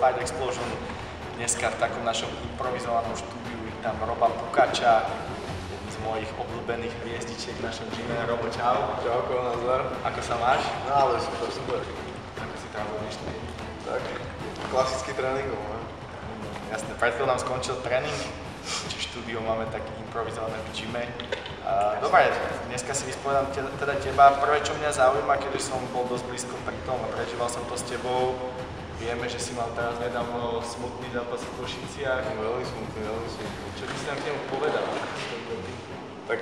Fight Explosion. Dneska v takom našom improvizovanom štúdiu vítam Roba Pukača, jeden z mojich obľúbených hviezdičiek v našom gyme. Robo, čau. Čauko, nazdar. Ako sa máš? No ale super, super. Ako si trávuješ ty? Tak, klasický tréningom, ne? Jasné, pred chvíľou nám skončil tréning, či v štúdiu máme tak improvizované v gyme. Dobre, dneska si vyspovedám teda teba. Prvé, čo mňa zaujíma, keďže som bol dosť blízko pri tom a prežíval som to s tebou, vieme, že si mal teraz nedávno smutný zápas v Košiciach. Veľmi smutný, veľmi smutný. Čo by si nám k nemu povedal? Tak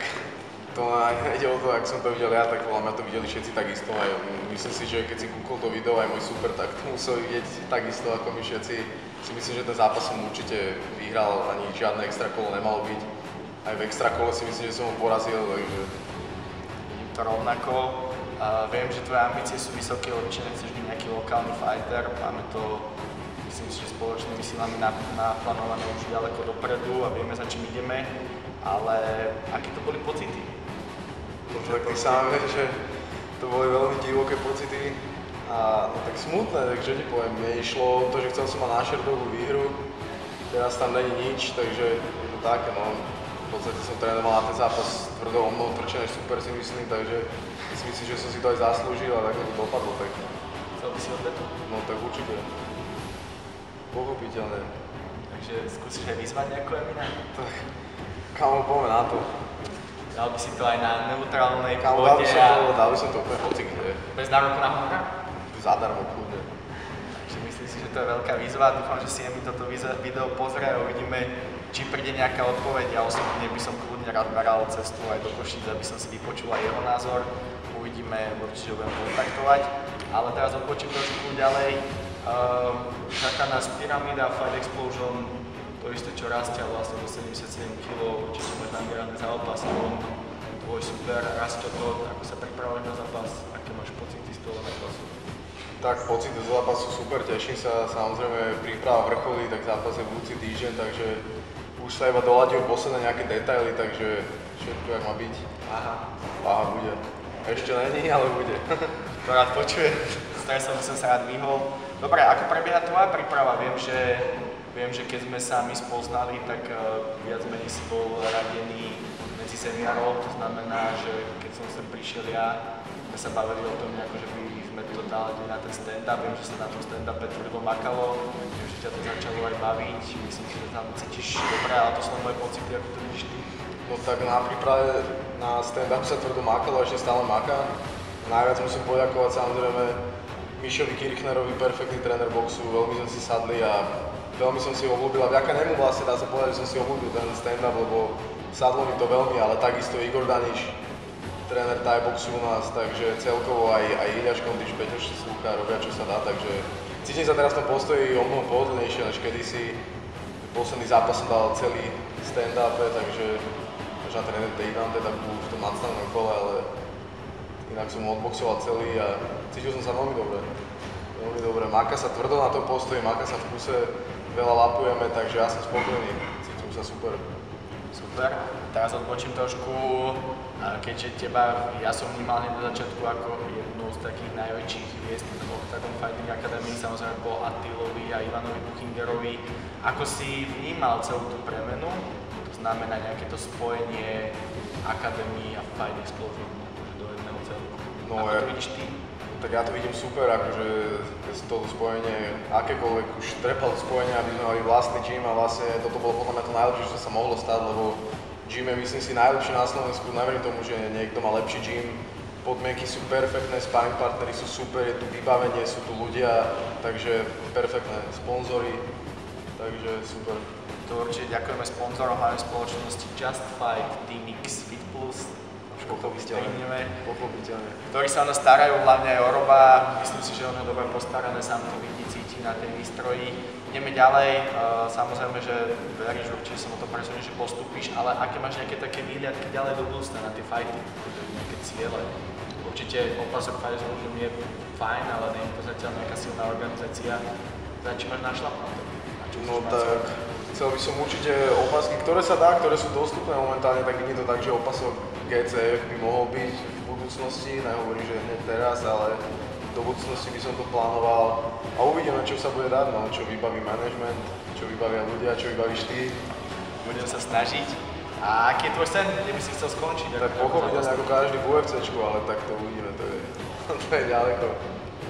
to nejde o to, ak som to videl ja, tak podľa mňa to videli všetci takisto. Aj myslím si, že keď si kúkol to video, aj môj super, tak to musel vidieť takisto ako my všetci. Si myslím, že ten zápas som určite vyhral, ani žiadne extra kolo nemalo byť. Aj v extra kole si myslím, že som ho porazil, takže... Vidím to rovnako. Viem, že tvoje ambície sú vysoké, určite nechceš byť nejaký lokálny fighter. Máme to, myslím si, že spoločnými silami naplánované už ďaleko dopredu a vieme, za čím ideme. Ale aké to boli pocity? No tak ty sám vieš, že to boli veľmi divoké pocity a no, tak smutné, takže ti poviem, mne išlo o to, že chcel som mať nášerdovú výhru, teraz tam není nič, takže je to také, no v podstate som trénoval na ten zápas tvrdo, o mnoho tvrdšie než super si myslím, takže si myslím, že som si to aj zaslúžil a tak to dopadlo, tak... Chcel by si odvetu? No tak určite. Pochopiteľne. Takže skúsiš aj vyzvať nejakú Emina? Tak, kamo, poďme na to. Dal by si to aj na neutrálnej Kamo, pôde dal by som to úplne hocikde. bez nároku na honora? Zadarmo, kľudne. Takže myslím si, že to je veľká výzva. Dúfam, že si Emi toto video pozrie a uvidíme, či príde nejaká odpoveď. Ja osobne by som kľudne rád beral cestu aj do Košíc, aby som si vypočul aj jeho názor. Uvidíme, určite ho budem kontaktovať. Ale teraz odbočím trošku ďalej. Čaká nás Pyramida, Fight Explosion, to isté, čo rastia vlastne do 77 kg, určite máš namierané za zápas. Tvoj super, rastie to, ako sa pripravuješ na zápas, aké máš pocity z toho zápasu? Tak pocity z zápasu super, teším sa, samozrejme príprava vrcholí, tak zápas je budúci týždeň, takže už sa iba doľaďujú posledné nejaké detaily, takže všetko jak má byť. Aha, bude. Ešte není, ale bude. To rád počujem, stresom by som sa rád vyhol. Dobre, ako prebieha tvoja príprava? Viem, že keď sme sa my spoznali, tak viac menej si bol radený medzi seniorov, to znamená, že keď som sem prišiel ja, sme sa bavili o tom, že by sme to dali na ten stand-up. Viem, že sa na tom stand-upe tvrdo makalo, viem, že ťa to začalo aj baviť, myslím si, že tam cítiš dobre, ale to sú moje pocity, ako to vidíš ty. No tak na príprave na stand-up sa tvrdo makalo, ešte stále maká. Najviac musím poďakovať samozrejme Mišovi Kirchnerovi, perfektný tréner boxu, veľmi sme si sadli a veľmi som si ho obľúbil a vďaka nemu vlastne dá sa povedať, že som si obľúbil ten stand-up, lebo sadlo mi to veľmi, ale takisto Igor Daniš, tréner Thai boxu u nás, takže celkovo aj Iliáš Kondiš, Peťo Slúka robia čo sa dá, takže cítim sa teraz v tom postoji o mnoho pohodlnejšie než kedysi. Posledný zápas som dal celý stand-upe, takže až na tréner Dejdan, teda v tom nadstavnom kole, ale inak som odboxoval celý a cítil som sa veľmi dobre. Veľmi dobre. Máka sa tvrdo na tom postoji, máka sa v kuse, veľa lapujeme, takže ja som spokojný, cítim sa super. Super. Teraz odbočím trošku, keďže teba ja som vnímal hneď na začiatku ako jednu z takých najväčších hviezd v Octagon Fighting Academy, samozrejme po Attilovi a Ivanovi Buchingerovi. Ako si vnímal celú tú premenu? To znamená nejaké to spojenie Akadémie a Fight Explosion do jedného celku. No, ako to vidíš ty? Tak ja to vidím super, akože toto spojenie, akékoľvek už trepal spojenie, aby sme mali vlastný gym a vlastne toto bolo podľa mňa to najlepšie, čo sa mohlo stať, lebo gym je myslím si najlepší na Slovensku, neverím tomu, že niekto má lepší gym, podmienky sú perfektné, sparring partnery sú super, je tu vybavenie, sú tu ľudia, takže perfektné, sponzory, takže super. To určite ďakujeme sponzorom, hlavne spoločnosti Just Fight, TeamX, Fit Plus, Pochopiteľne. Ktorí sa o nás starajú, hlavne aj o Roba. Myslím si, že on je dobre postarané, sám to vidí, cíti na tej výstroji. Ideme ďalej, samozrejme, že veríš, určite sa o to presunie, že postupíš, ale aké máš nejaké také výhľadky ďalej do budúcna na tie fighty, nejaké ciele? Určite opasok Fight Explosion je fajn, ale nie je to zatiaľ nejaká silná organizácia. Za čím máš našlapnuté? No tak, chcel by som určite opasky, ktoré sa dá, ktoré sú dostupné momentálne, tak vidím to tak, že opasok GCF by mohol byť v budúcnosti, nehovorím, že hneď teraz, ale do budúcnosti by som to plánoval a uvidíme, čo sa bude dať, no, čo vybaví management, čo vybavia ľudia, čo vybavíš ty. Budem sa snažiť. A aký je tvoj sen? Kde by si chcel skončiť? Tak pochopiteľne ako každý v UFCčku, ale tak to uvidíme, to je ďaleko.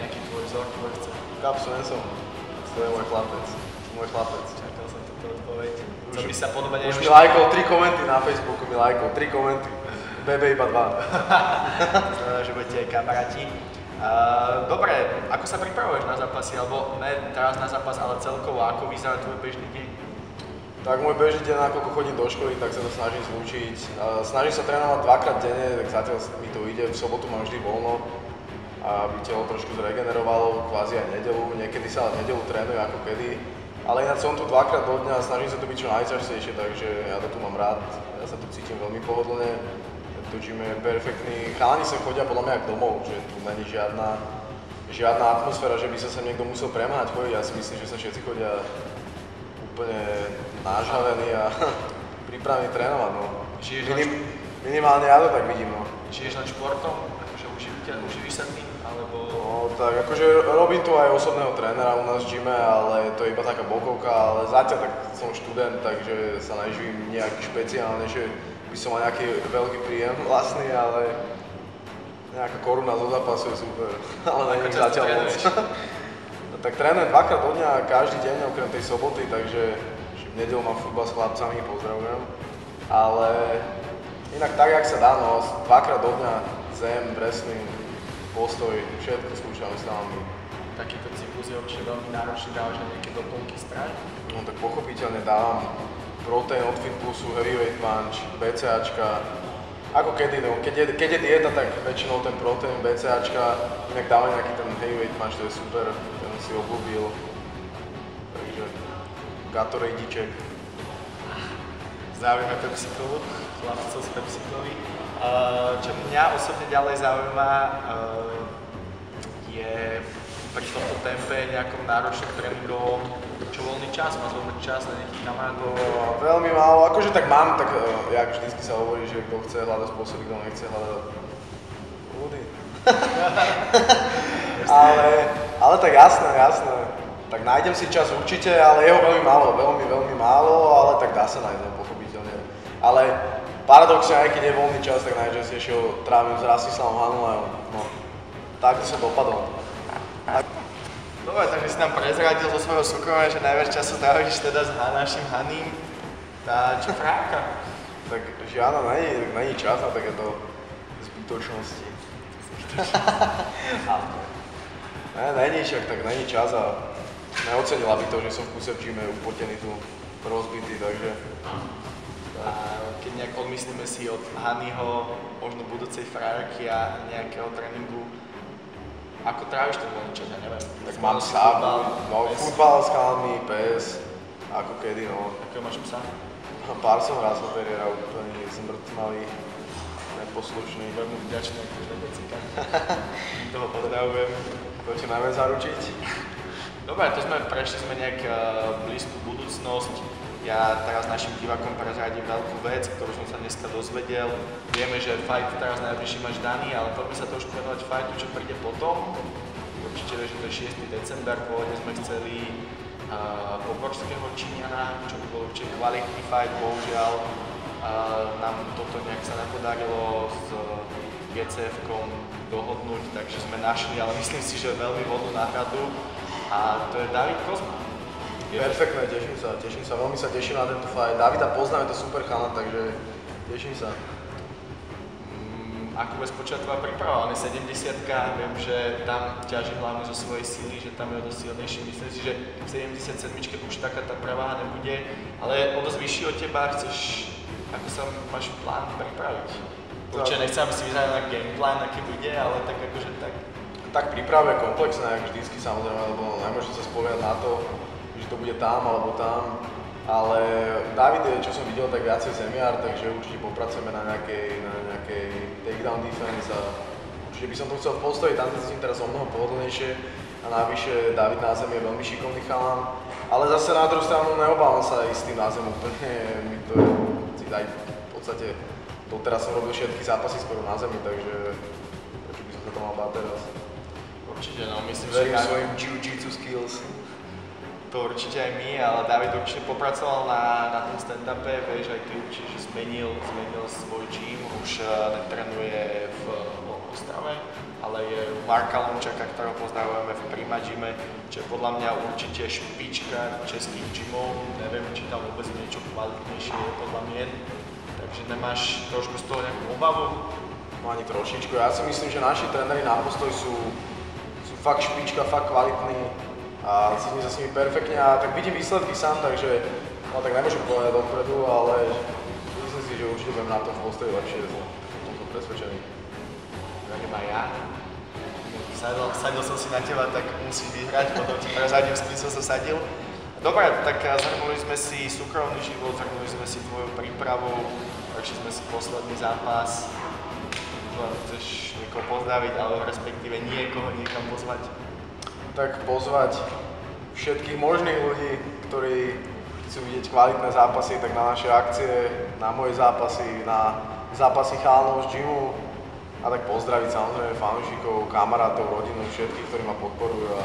Nejaký tvoj vzor v UFC? Cap Swanson, to je môj chlapec. Čakal som túto odpoveď. Co by sa podobať Už mi lajkol 3 komenty na Facebooku, 3 komenty. BB iba 2. To znamená, že budete aj kamaráti. Dobre, ako sa pripravuješ na zápasy? Alebo ne teraz na zápas, ale celkovo, ako vyzerá tvoj bežný deň? Tak môj bežný deň, ako chodím do školy, tak sa to snažím zlúčiť. Snažím sa trénovať 2-krát denne, tak zatiaľ mi to ide. V sobotu mám vždy voľno, aby telo trošku zregenerovalo, kvázi aj nedeľu. Niekedy sa v nedeľu trénuje ako kedy. Ale ináč som tu 2-krát do dňa a snažím sa to byť čo najčastejšie, takže ja to tu mám rád. Ja sa tu cítim veľmi pohodlne. To gym je perfektný. Chalani sa chodia podľa mňa ako domov, že tu není žiadna atmosféra, že by sa sem niekto musel premáhať chodiť. Ja si myslím, že sa všetci chodia úplne nážavení a pripravení trénovať. No. Minimálne ja to tak vidím. No. Žiješ len športom? Akože uživíš sa tým? Alebo... No tak akože robím tu aj osobného trénera u nás v gyme, ale to je iba taká bokovka, ale zatiaľ tak som študent, takže sa neživím nejak špeciálne, že by som mal nejaký veľký príjem vlastný, ale nejaká koruna zo zápasu je super, ale není zatiaľ moc. No, tak trénujem 2-krát do dňa každý deň, okrem tej soboty, takže v nedeľu mám futbal s chlapcami, pozdravujem. Ale inak tak, jak sa dá, no 2-krát do dňa zem, wrestling, postoj, všetko skúšam s nami. Takýto cyklus je určite veľmi náročný, dávaš aj nejaké doplnky strán? No tak pochopiteľne dávam protein od Fitplusu, heavyweight punch, BCAčka. Ako kedy, no, keď je dieta, tak väčšinou ten protein, BCAčka, inak dávam nejaký ten heavyweight punch, to je super, ten si obľúbil. Takže Gatoradíček. Zaujíma Pepsi-Colu, chlapcov z Pepsi-Coli. Čo mňa osobne ďalej zaujíma, je pri tomto tempe nejakom náročnom tréningovom, čo voľný čas, máš voľný čas na nejakých kamarátov? Veľmi málo, akože tak mám, tak jak vždycky sa hovorí, že kto chce hľadať spôsoby, kto nechce hľadať ľudí. ale tak jasné. Tak nájdem si čas určite, ale jeho veľmi málo, ale tak dá sa nájsť, pochopiteľne. Ale paradoxne, aj keď je voľný čas, tak najčastejšie ho trávim s Rastislavom Hanulajom. No, tak to sa dopadlo. Dobre, takže si nám prezradil zo svojho súkromia, že najviac času tráviš teda s našim Haním. Tá čo fráka? Tak žiadna není čas na takéto zbytočnosti. Není však, tak není čas a neocenila by to, že som v kuse v gyme upotený tu rozbitý, takže... A keď nejak odmyslíme si od Hanyho, možno budúcej frajerky a nejakého tréningu, ako tráviš ten voľný čas, ja neviem. Tak mám psa, futbal s chalami, pes, ako kedy, no. Akého máš psa? Pár som raz na teriéra, úplne zmrtmalý, neposlušný. Veľmi vďačný, akože decika. Toho pozdravujem. To ti najmä zaručiť. Dobre, to prešli sme nejak blízku budúcnosť. Ja teraz našim divákom prezradím veľkú vec, ktorú som sa dneska dozvedel. Vieme, že fight teraz najbližší máš daný, ale poďme sa trošku venovať fightu, čo príde potom. Určite vieš, že to je 6. december, pôvodne sme chceli poborského Číňana, čo by bol určite kvalitný fight, bohužiaľ nám toto nejak sa nepodarilo s GCF-kom dohodnúť, takže sme našli, ale myslím si, že veľmi vhodnú náhradu a to je David Kozma. Perfektné, teším sa, veľmi sa teším na tento fight. Davida poznám, je to super chalan, takže teším sa. Ako bude spočať tvoja príprava? On je 70-ka, viem, že tam ťaží hlavne zo svojej síly, že tam je o dosť silnejší. Myslím si, že v 77-čke už taká tá preváha nebude, ale o dosť vyšší od teba, ako sa máš plán pripraviť? Určite nechcem, aby si vyzeral na gameplan, aký bude, ale tak akože tak. Tak príprava je komplexná, ako vždycky samozrejme, lebo nemôžem sa spoliehať na to, že to bude tam alebo tam, ale David je, čo som videl, tak viacej zemiar, takže určite popracujeme na nejakej takedown defense a určite by som to chcel v postoji, tam cítim teraz o mnoho pohodlnejšie a navyše David na zemi je veľmi šikovný chalan, ale zase na druhú stranu neobávam sa ísť s tým na zem úplne, mi to je aj v podstate, doteraz som robil všetky zápasy skoro na zemi, takže prečo by som sa to mal báť teraz. Určite, no, myslím, Verím že svojim jiu-jitsu skills. to určite aj my, ale David určite popracoval na tom stand-upe, vieš, aj ty určite, že zmenil svoj gym, už netrenuje v Ostrave, ale je Marka Lončaka, ktorého pozdravujeme v Prima gyme, čo je podľa mňa určite špička českých gymov, neviem, či tam vôbec niečo kvalitnejšie je podľa mien, takže nemáš trošku z toho nejakú obavu? No ani trošičku, ja si myslím, že naši tréneri na Postoj sú fakt špička, fakt kvalitní a cítim sa s nimi perfektne a tak vidím výsledky sám, takže no tak nemôžem povedať dopredu, ale myslím si, že určite budem na tom v Postoji lepšie, som presvedčený. Verím aj ja. Sadil som si na teba, tak musíš vyhrať, potom ti prezradím, s kým som sa sadil. Dobre, tak zhrnuli sme si súkromný život, zhrnuli sme si tvoju prípravu, prešli sme si posledný zápas. Chceš niekoho pozdraviť, alebo respektíve niekoho niekam pozvať? Tak pozvať všetkých možných ľudí, ktorí chcú vidieť kvalitné zápasy, tak na naše akcie, na moje zápasy, na zápasy chalanov z gymu a tak pozdraviť samozrejme fanúšikov, kamarátov, rodinu, všetkých, ktorí ma podporujú a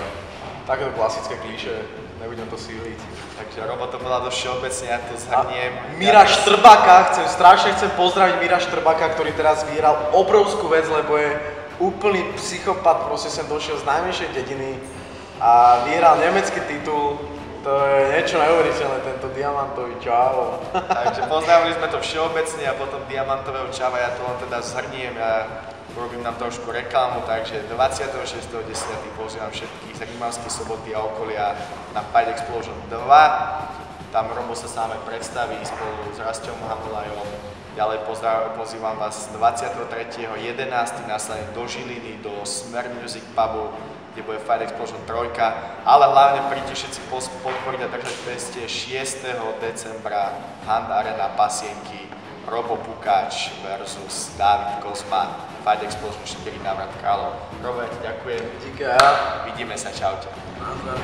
takéto klasické klíše, nebudem to síliť. Takže Robo to bola dosť všeobecne, ja to zhrniem. Mira Štrbaka, strašne chcem pozdraviť Mira Štrbaka, ktorý teraz vyhral obrovskú vec, lebo je úplný psychopat, proste sem došiel z najmenšej dediny a vyhral nemecký titul. To je niečo neuveriteľné, tento diamantový čavo. Takže pozdravili sme to všeobecne a potom diamantového čava, ja to len teda zhrniem, ja urobím nám trošku reklamu, takže 26.10. pozývam všetkých z Rímavskej Soboty a okolia na Fight Explosion 2. Tam Robo sa sám predstaví spolu s Rastom Hamulajom. Ďalej pozývam vás 23.11. následne do Žiliny, do Smer Music Pubu, kde bude Fight Explosion 3, ale hlavne príďte všetci podporiť a držať peste 6. decembra Hand Arena Pasienky, Robo Pukáč versus David Kozma, Fight Explosion 4 návrat kráľov. Robo, ja ti ďakujem. Díky. Vidíme sa, čaute. Nazdar.